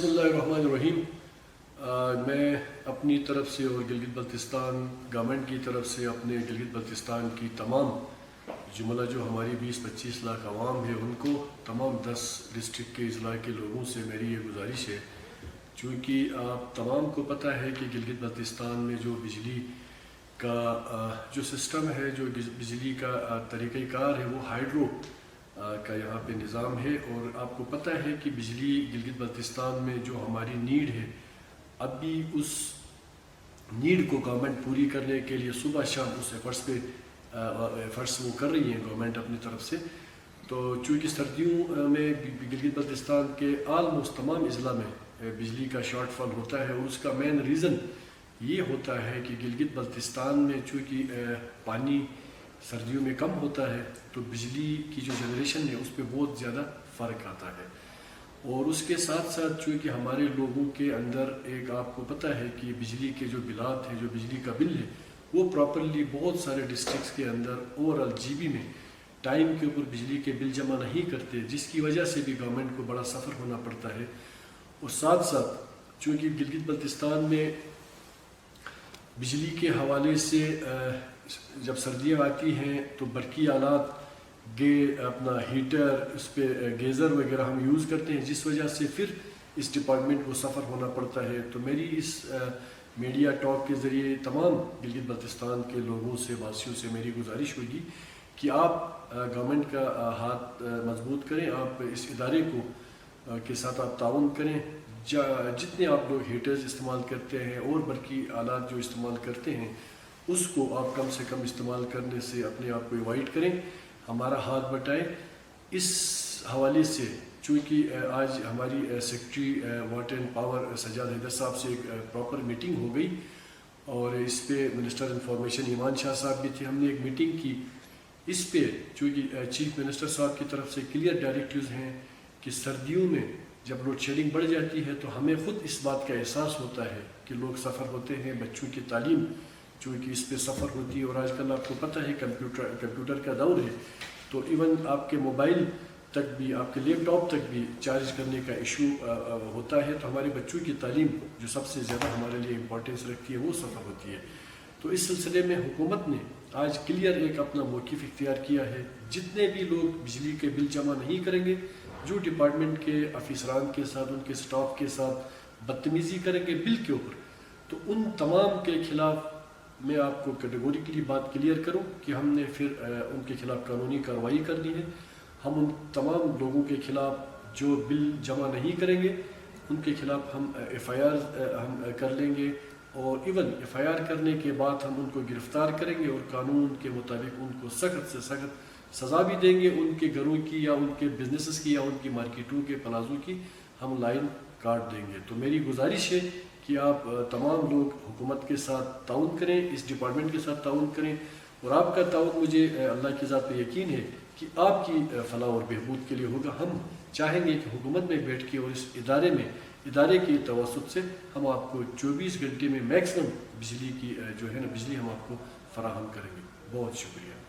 बिस्मिल्लाहिर्रहमानिर्रहीम। मैं अपनी तरफ से और गिलगित बल्तिस्तान गवर्नमेंट की तरफ से अपने गिलगित बल्तिस्तान की तमाम जुमला जो हमारी 20-25 लाख आवाम है उनको तमाम 10 डिस्ट्रिक्ट के अजला के लोगों से मेरी ये गुजारिश है, चूँकि आप तमाम को पता है कि गिलगित बल्तिस्तान में जो बिजली का जो सिस्टम है, जो बिजली का तरीक़ाकार है वो हाइड्रो का यहाँ पे निज़ाम है। और आपको पता है कि बिजली गिलगित बल्तिस्तान में जो हमारी नीड है, अभी उस नीड को गवर्नमेंट पूरी करने के लिए सुबह शाम उस एफर्ट्स वो कर रही है गवर्नमेंट अपनी तरफ से। तो चूँकि सर्दियों में गिलगित बल्तिस्तान के आलमोस्ट तमाम अजला में बिजली का शॉर्टफॉल होता है, और उसका मेन रीज़न ये होता है कि गिलगित बल्तिस्तान में चूँकि पानी सर्दियों में कम होता है तो बिजली की जो जनरेशन है उस पर बहुत ज़्यादा फ़र्क आता है। और उसके साथ साथ चूँकि हमारे लोगों के अंदर एक आपको पता है कि बिजली के जो बिलात हैं, जो बिजली का बिल है, वो प्रॉपरली बहुत सारे डिस्ट्रिक्ट्स के अंदर ओवरऑल जीबी में टाइम के ऊपर बिजली के बिल जमा नहीं करते, जिसकी वजह से भी गवर्नमेंट को बड़ा सफ़र होना पड़ता है। और साथ साथ चूँकि गिलगित बल्तिस्तान में बिजली के हवाले से जब सर्दियाँ आती हैं तो बरकी आलात अपना हीटर, उस पर गीज़र वगैरह हम यूज़ करते हैं, जिस वजह से फिर इस डिपार्टमेंट को सफ़र होना पड़ता है। तो मेरी इस मीडिया टॉक के ज़रिए तमाम गिलगित बल्तिस्तान के लोगों से, वासियों से मेरी गुजारिश होगी कि आप गवर्नमेंट का हाथ मजबूत करें, आप इस इदारे को के साथ आप ताउन करें। जितने आप लोग हीटर्स इस्तेमाल करते हैं और बरकी आलात जो इस्तेमाल करते हैं उसको आप कम से कम इस्तेमाल करने से अपने आप को अवॉइड करें, हमारा हाथ बटाएं। इस हवाले से चूँकि आज हमारी secretary water and power Sajjad Haider साहब से एक प्रॉपर मीटिंग हो गई, और इस पे मिनिस्टर इंफॉर्मेशन ईमान शाह साहब भी थे, हमने एक मीटिंग की। इस पे चूँकि चीफ मिनिस्टर साहब की तरफ से क्लियर डायरेक्टिव्स हैं कि सर्दियों में जब लोड शेडिंग बढ़ जाती है तो हमें ख़ुद इस बात का एहसास होता है कि लोग सफ़र होते हैं, बच्चों की तालीम चूँकि इस पे सफ़र होती है। और आजकल आपको पता है कंप्यूटर का दौर है, तो इवन आपके मोबाइल तक भी, आपके लैपटॉप तक भी चार्ज करने का इशू होता है। तो हमारे बच्चों की तालीम जो सबसे ज़्यादा हमारे लिए इम्पोर्टेंस रखती है वो सफ़र होती है। तो इस सिलसिले में हुकूमत ने आज क्लियर एक अपना मौक़िफ़ इख्तियार किया है। जितने भी लोग बिजली के बिल जमा नहीं करेंगे, जो डिपार्टमेंट के अफसरान के साथ, उनके स्टाफ के साथ बदतमीज़ी करेंगे बिल के ऊपर, तो उन तमाम के ख़िलाफ़ मैं आपको कैटेगोरिकली बात क्लियर करूं कि हमने फिर उनके ख़िलाफ़ कानूनी कार्रवाई करनी है। हम उन तमाम लोगों के ख़िलाफ़ जो बिल जमा नहीं करेंगे उनके ख़िलाफ़ हम FIR हम कर लेंगे, और इवन FIR करने के बाद हम उनको गिरफ़्तार करेंगे और कानून के मुताबिक उनको सख्त से सख्त सज़ा भी देंगे। उनके घरों की या उनके बिजनेसेस की या उनकी मार्केटों के प्लाजों की हम लाइन काट देंगे। तो मेरी गुजारिश है कि आप तमाम लोग हुकूमत के साथ ताउन करें, इस डिपार्टमेंट के साथ ताउन करें, और आपका ताउन मुझे अल्लाह की ज़ात पे यकीन है कि आपकी फलाह और बहबूद के लिए होगा। हम चाहेंगे कि हुकूमत में बैठ के और इस इदारे के तवसुत से हम आपको 24 घंटे में मैक्सिमम बिजली की जो है ना बिजली हम आपको फराहम करेंगे। बहुत शुक्रिया।